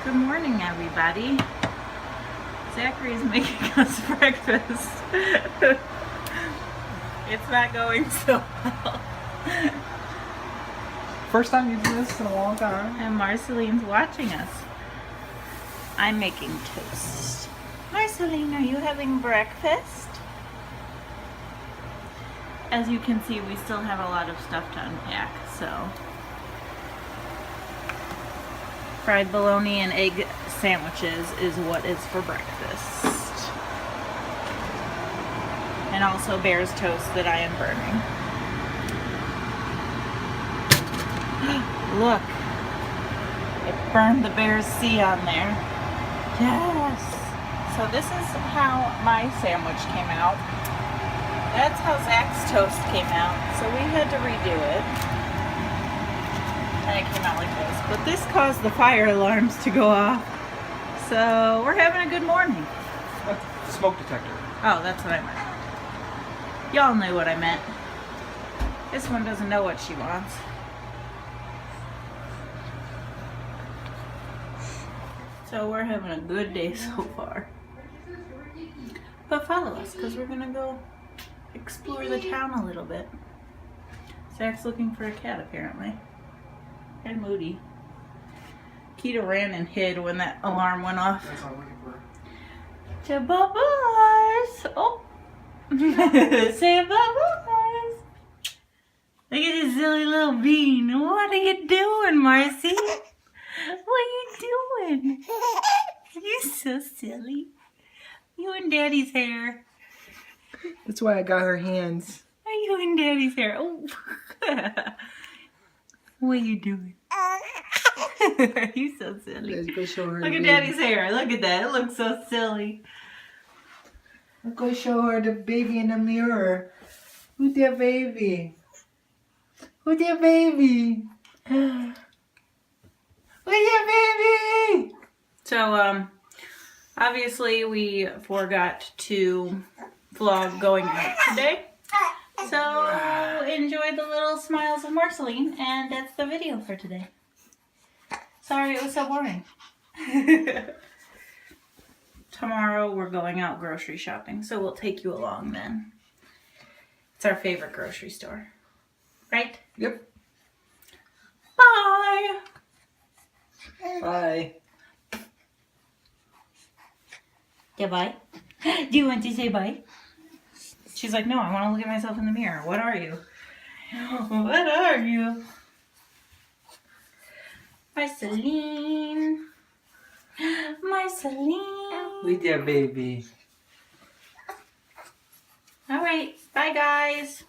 Good morning, everybody. Zachary's making us breakfast. It's not going so well. First time you do this in a long time. And Marceline's watching us. I'm making toast. Marceline, are you having breakfast? As you can see, we still have a lot of stuff to unpack, so. Fried bologna and egg sandwiches is what is for breakfast. And also Bear's toast that I am burning. Look, it burned the Bear's C on there. Yes. So this is how my sandwich came out. That's how Zach's toast came out. So we had to redo it. And it came out like this. But this caused the fire alarms to go off. So we're having a good morning. Smoke detector. Oh, that's what I meant. Y'all knew what I meant. This one doesn't know what she wants. So we're having a good day so far. But follow us, because we're gonna go explore the town a little bit. Zach's looking for a cat, apparently. And Moody. Keita ran and hid when that alarm went off. That's what I'm looking for. To bubbles! Oh! Say bubbles! Look at this silly little bean. What are you doing, Marcy? What are you doing? You're so silly. You in Daddy's hair. That's why I got her hands. Are you in Daddy's hair? Oh. What are you doing? You so silly. Let's go show her. Look the at baby. Daddy's hair. Look at that. It looks so silly. Let's go show her the baby in the mirror. Who's that baby? Who's that baby? Who's that baby? So, obviously we forgot to vlog going out today. So, enjoy the little smiles of Marceline, and that's the video for today. Sorry it was so boring. Tomorrow we're going out grocery shopping, so we'll take you along then. It's our favorite grocery store. Right? Yep. Bye! Bye. Yeah, bye? Do you want to say bye? She's like, no, I want to look at myself in the mirror. What are you? What are you? Marceline. Marceline. Who's that baby? All right. Bye, guys.